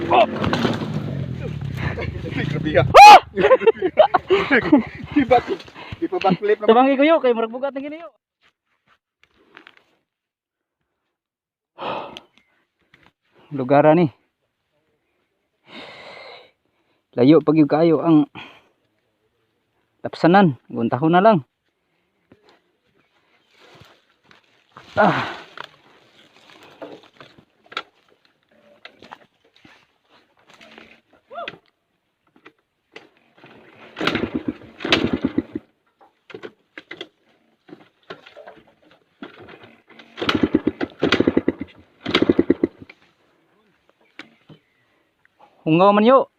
Oh! Grabe ha. Di pa backflip naman. Tabangi ko yun, kay murag bugat na gini yun. Lugaran ni. Layo pag yung kayo ang tapsanan. Guntahon na lang. Hungaw man yo.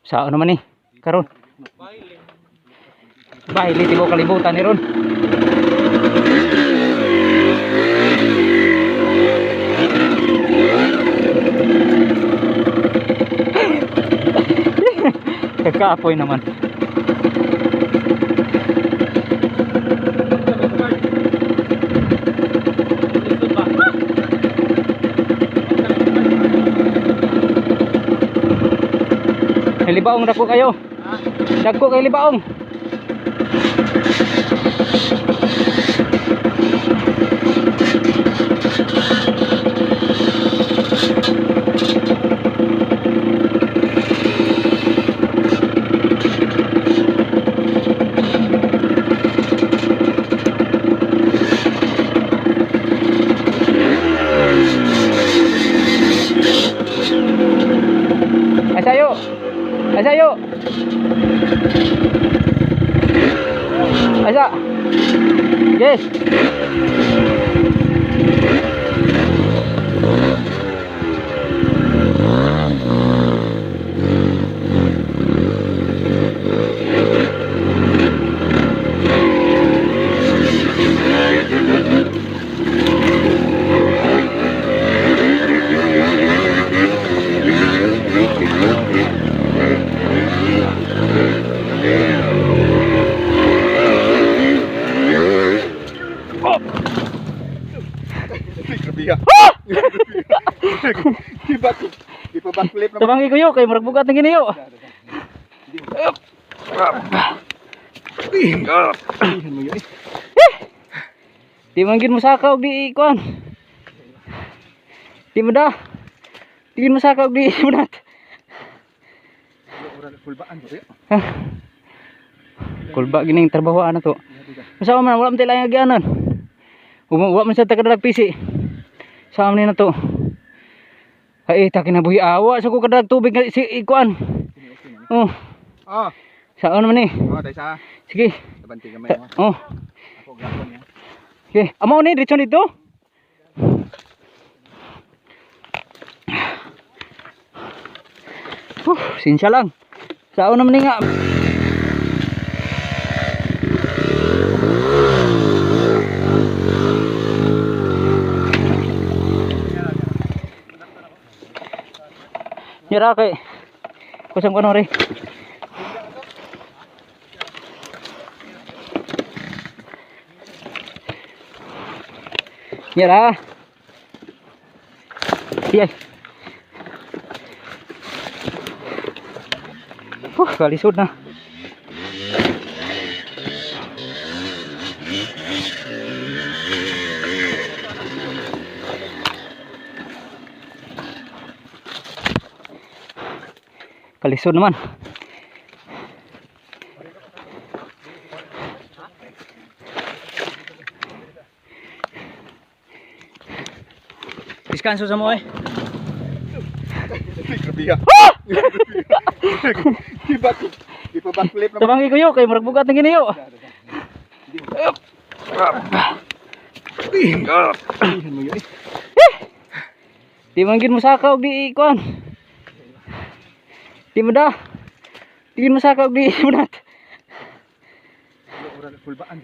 Sao naman ni karon? Baile tibo kalibutan ni ron. Kakapoy naman. Libaong dako kayo. Dagko kay libaong. Asayo. Asayo. Asa. Yes. Di pa backflip naman. Tabangi ko yo kay murag bugat na gini yo. Di man gid mo sakaw di kuan. Di mo da. Di mo sakaw di munat. Kulbaan to. Kulba gining trabahowaan na to. Masama man wala man tay laing agianan. Wa man sa tagadag pisi. Sama ni na to. Ay ta kinabuhi awa sa ko kadag tubig si ikuan. Oh. Saan naman ni? Oh, dai sa. Sige. Tabanti gamay mo. Oh. Ako gapon niya. Okay. Amo ni diretso dito. Sinsya lang. Saan naman ni nga? Nyara kay. Kusang kuno rin. Nyara. Iya. Kalisod na. Kalisod naman. Diskanso sa mo eh. Grabe. Di pa backflip naman. Tabangi ko yo kay murag bugat ng giniyo. Di man gid mo sakaw di kuan. Di mo da. Di mo sakaw di munat. Full baan.